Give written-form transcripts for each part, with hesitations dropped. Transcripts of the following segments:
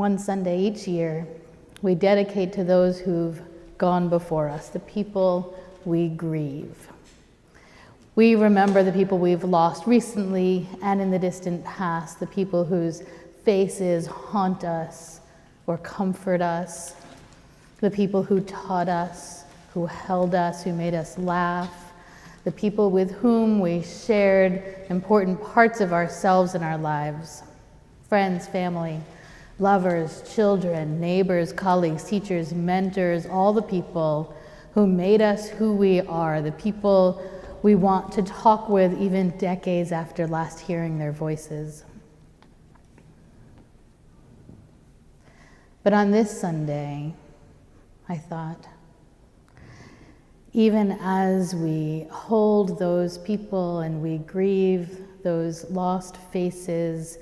One Sunday each year, we dedicate to those who've gone before us, the people we grieve. We remember the people we've lost recently and in the distant past, the people whose faces haunt us or comfort us, the people who taught us, who held us, who made us laugh, the people with whom we shared important parts of ourselves and our lives, friends, family, lovers, children, neighbors, colleagues, teachers, mentors, all the people who made us who we are, the people we want to talk with even decades after last hearing their voices. But on this Sunday, I thought, even as we hold those people and we grieve those lost faces,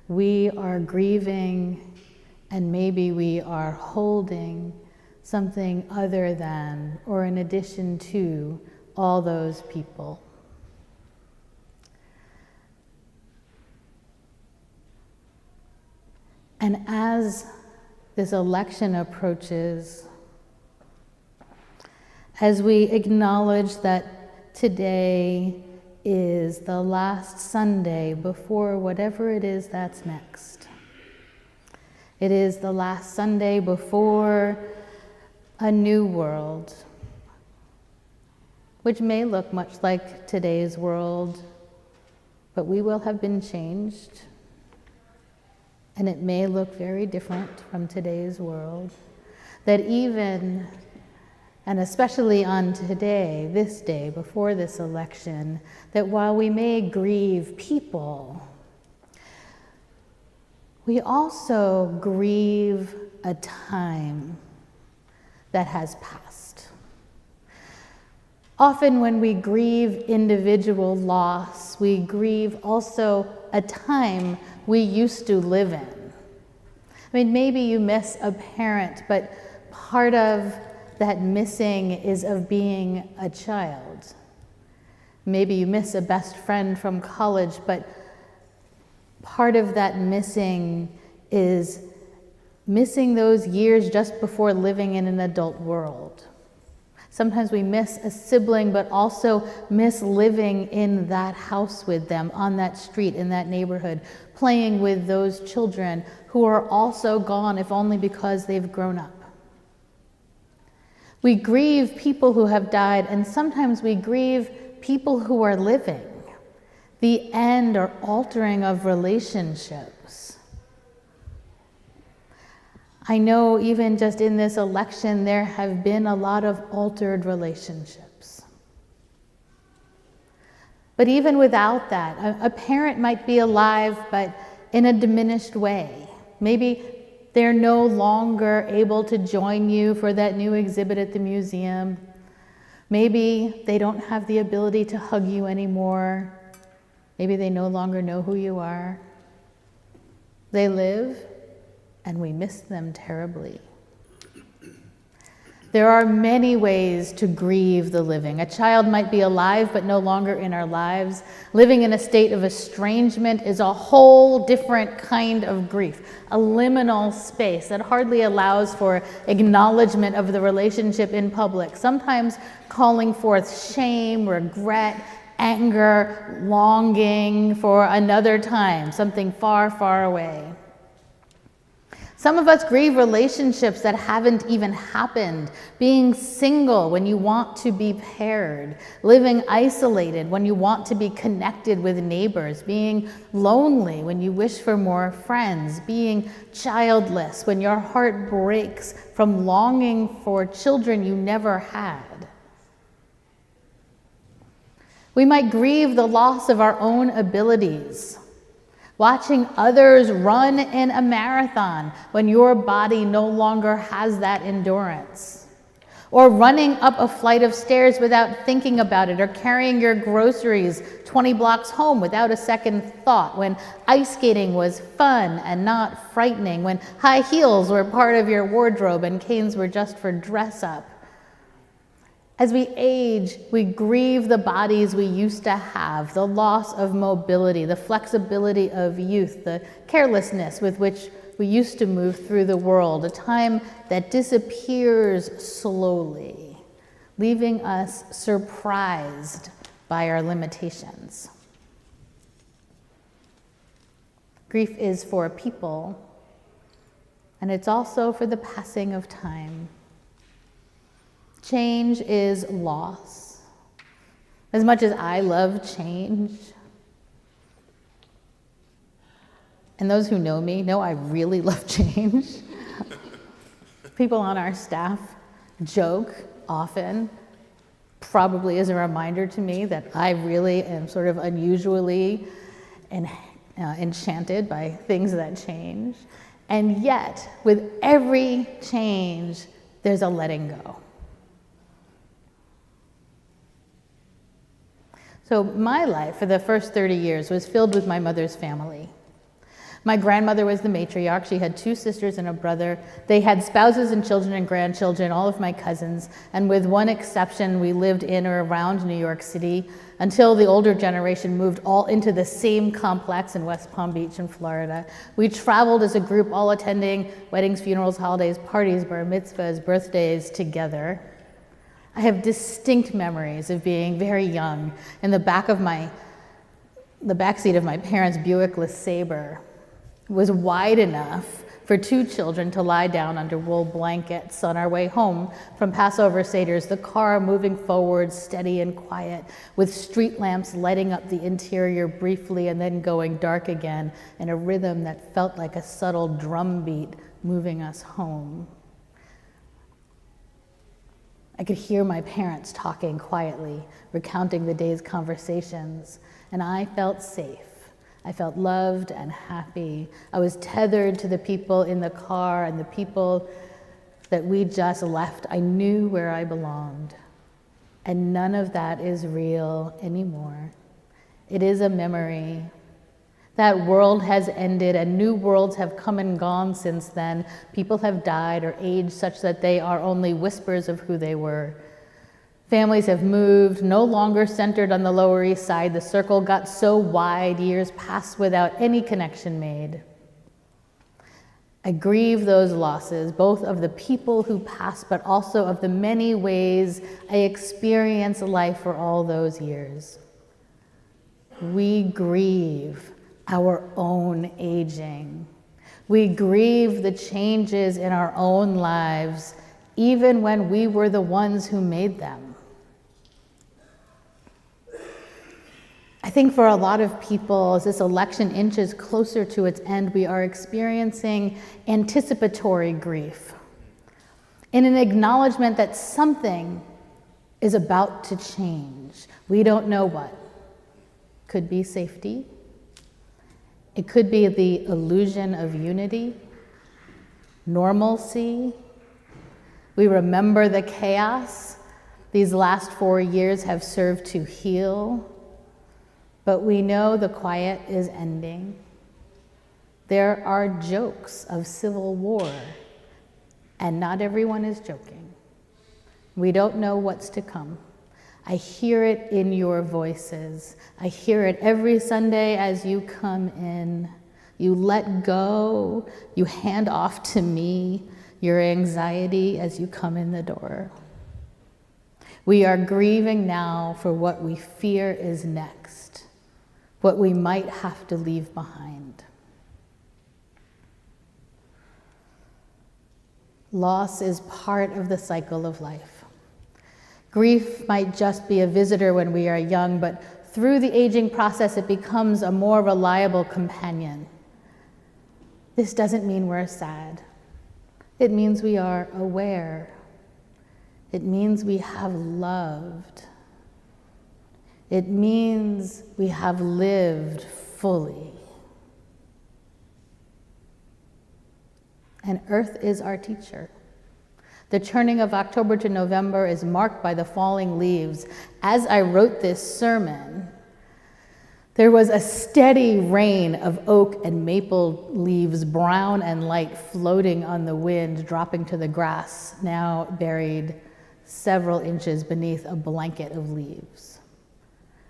we are grieving and maybe we are holding something other than or in addition to all those people. And as this election approaches, as we acknowledge that today is the last Sunday before whatever it is that's next. It is the last Sunday before a new world, which may look much like today's world, but we will have been changed, and it may look very different from today's world. That even, and especially on today, this day, before this election, that while we may grieve people, we also grieve a time that has passed. Often when we grieve individual loss, we grieve also a time we used to live in. I mean, maybe you miss a parent, but part of that missing is of being a child. Maybe you miss a best friend from college, but part of that missing is missing those years just before living in an adult world. Sometimes we miss a sibling, but also miss living in that house with them, on that street, in that neighborhood, playing with those children who are also gone, if only because they've grown up. We grieve people who have died, and sometimes we grieve people who are living, the end or altering of relationships. I know even just in this election, there have been a lot of altered relationships. But even without that, a parent might be alive, but in a diminished way. Maybe they're no longer able to join you for that new exhibit at the museum. Maybe they don't have the ability to hug you anymore. Maybe they no longer know who you are. They live, and we miss them terribly. There are many ways to grieve the living. A child might be alive but no longer in our lives. Living in a state of estrangement is a whole different kind of grief, a liminal space that hardly allows for acknowledgement of the relationship in public, sometimes calling forth shame, regret, anger, longing for another time, something far, far away. Some of us grieve relationships that haven't even happened, being single when you want to be paired, living isolated when you want to be connected with neighbors, being lonely when you wish for more friends, being childless when your heart breaks from longing for children you never had. We might grieve the loss of our own abilities, watching others run in a marathon when your body no longer has that endurance. Or running up a flight of stairs without thinking about it, or carrying your groceries 20 blocks home without a second thought, when ice skating was fun and not frightening, when high heels were part of your wardrobe and canes were just for dress up. As we age, we grieve the bodies we used to have, the loss of mobility, the flexibility of youth, the carelessness with which We used to move through the world, a time that disappears slowly, leaving us surprised by our limitations. Grief is for a people, and it's also for the passing of time. Change is loss. As much as I love change, and those who know me know I really love change. People on our staff joke often, probably as a reminder to me that I really am sort of unusually enchanted by things that change. And yet, with every change, there's a letting go. So my life for the first 30 years was filled with my mother's family. My grandmother was the matriarch. She had 2 sisters and a brother. They had spouses and children and grandchildren, all of my cousins. And with one exception, we lived in or around New York City until the older generation moved all into the same complex in West Palm Beach in Florida. We traveled as a group, all attending weddings, funerals, holidays, parties, bar mitzvahs, birthdays together. I have distinct memories of being very young in the backseat of my parents' Buick LeSabre. Was wide enough for 2 children to lie down under wool blankets on our way home from Passover Seders, the car moving forward steady and quiet, with street lamps lighting up the interior briefly and then going dark again in a rhythm that felt like a subtle drum beat moving us home. I could hear my parents talking quietly, recounting the day's conversations, and I felt safe. I felt loved and happy. I was tethered to the people in the car and the people that we just left. I knew where I belonged. And none of that is real anymore. It is a memory. That world has ended and new worlds have come and gone since then. People have died or aged such that they are only whispers of who they were. Families have moved, no longer centered on the Lower East Side. The circle got so wide, years passed without any connection made. I grieve those losses, both of the people who passed, but also of the many ways I experienced life for all those years. We grieve our own aging. We grieve the changes in our own lives, even when we were the ones who made them. I think for a lot of people, as this election inches closer to its end, we are experiencing anticipatory grief in an acknowledgement that something is about to change. We don't know what. Could be safety. It could be the illusion of unity, normalcy. We remember the chaos. These last 4 years have served to heal. But we know the quiet is ending. There are jokes of civil war, and not everyone is joking. We don't know what's to come. I hear it in your voices. I hear it every Sunday as you come in. You let go, you hand off to me your anxiety as you come in the door. We are grieving now for what we fear is next, what we might have to leave behind. Loss is part of the cycle of life. Grief might just be a visitor when we are young, but through the aging process, it becomes a more reliable companion. This doesn't mean we're sad. It means we are aware. It means we have loved. It means we have lived fully. And Earth is our teacher. The turning of October to November is marked by the falling leaves. As I wrote this sermon, there was a steady rain of oak and maple leaves, brown and light, floating on the wind, dropping to the grass, now buried several inches beneath a blanket of leaves.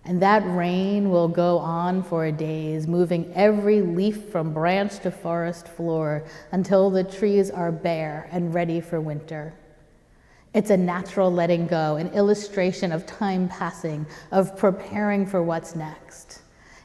And that rain will go on for days, moving every leaf from branch to forest floor until the trees are bare and ready for winter. It's a natural letting go, an illustration of time passing, of preparing for what's next.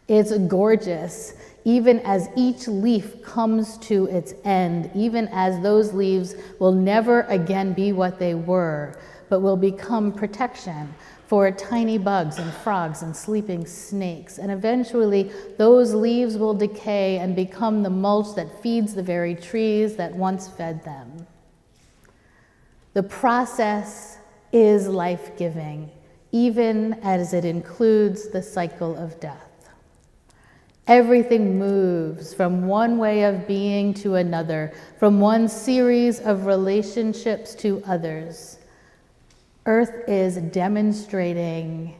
It's gorgeous, even as each leaf comes to its end, even as those leaves will never again be what they were, but will become protection for tiny bugs and frogs and sleeping snakes. And eventually, those leaves will decay and become the mulch that feeds the very trees that once fed them. The process is life-giving, even as it includes the cycle of death. Everything moves from one way of being to another, from one series of relationships to others. Earth is demonstrating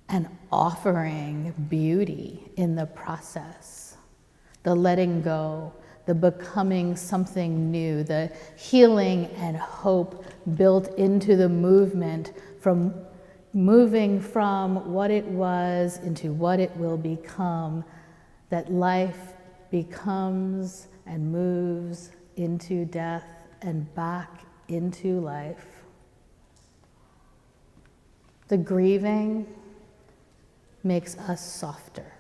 and offering beauty in the process, the letting go, the becoming something new, the healing and hope built into the movement, from moving from what it was into what it will become, that life becomes and moves into death and back into life. The grieving makes us softer.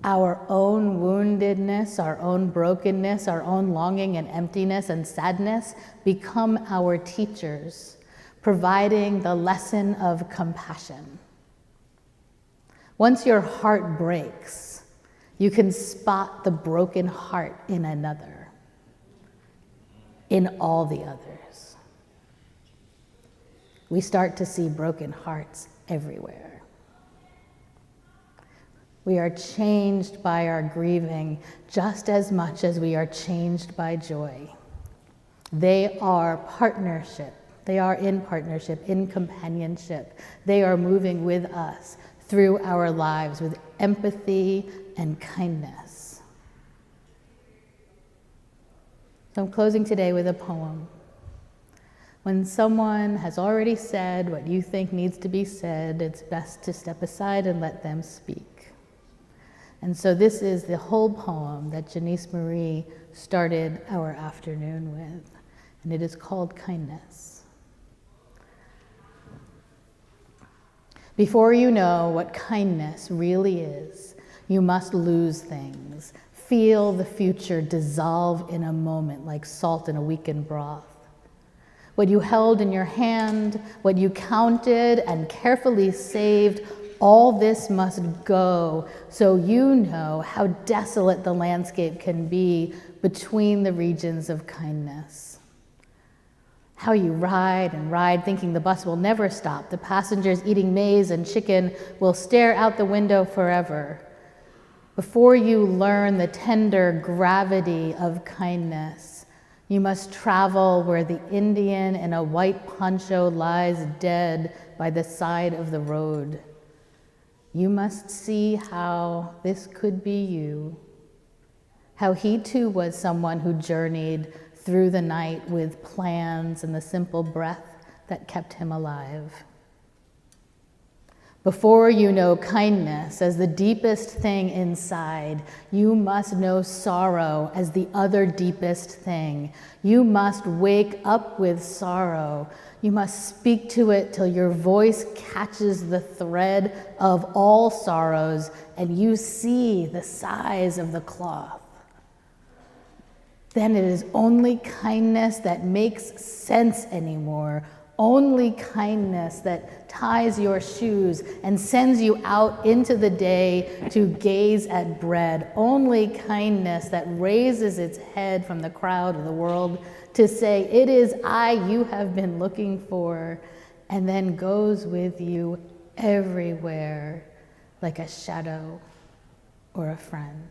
Our own woundedness, our own brokenness, our own longing and emptiness and sadness become our teachers, providing the lesson of compassion. Once your heart breaks, you can spot the broken heart in another, in all the others. We start to see broken hearts everywhere. We are changed by our grieving just as much as we are changed by joy. They are partnership. They are in partnership, in companionship. They are moving with us through our lives with empathy and kindness. So I'm closing today with a poem. When someone has already said what you think needs to be said, it's best to step aside and let them speak. And so this is the whole poem that Janice Marie started our afternoon with, and it is called Kindness. Before you know what kindness really is, you must lose things, feel the future dissolve in a moment like salt in a weakened broth. What you held in your hand, what you counted and carefully saved, all this must go so you know how desolate the landscape can be between the regions of kindness. How you ride and ride thinking the bus will never stop. The passengers eating maize and chicken will stare out the window forever. Before you learn the tender gravity of kindness, you must travel where the Indian in a white poncho lies dead by the side of the road. You must see how this could be you, how he too was someone who journeyed through the night with plans and the simple breath that kept him alive. Before you know kindness as the deepest thing inside, you must know sorrow as the other deepest thing. You must wake up with sorrow. You must speak to it till your voice catches the thread of all sorrows and you see the size of the cloth. Then it is only kindness that makes sense anymore. Only kindness that ties your shoes and sends you out into the day to gaze at bread. Only kindness that raises its head from the crowd of the world to say, "It is I you have been looking for," and then goes with you everywhere like a shadow or a friend.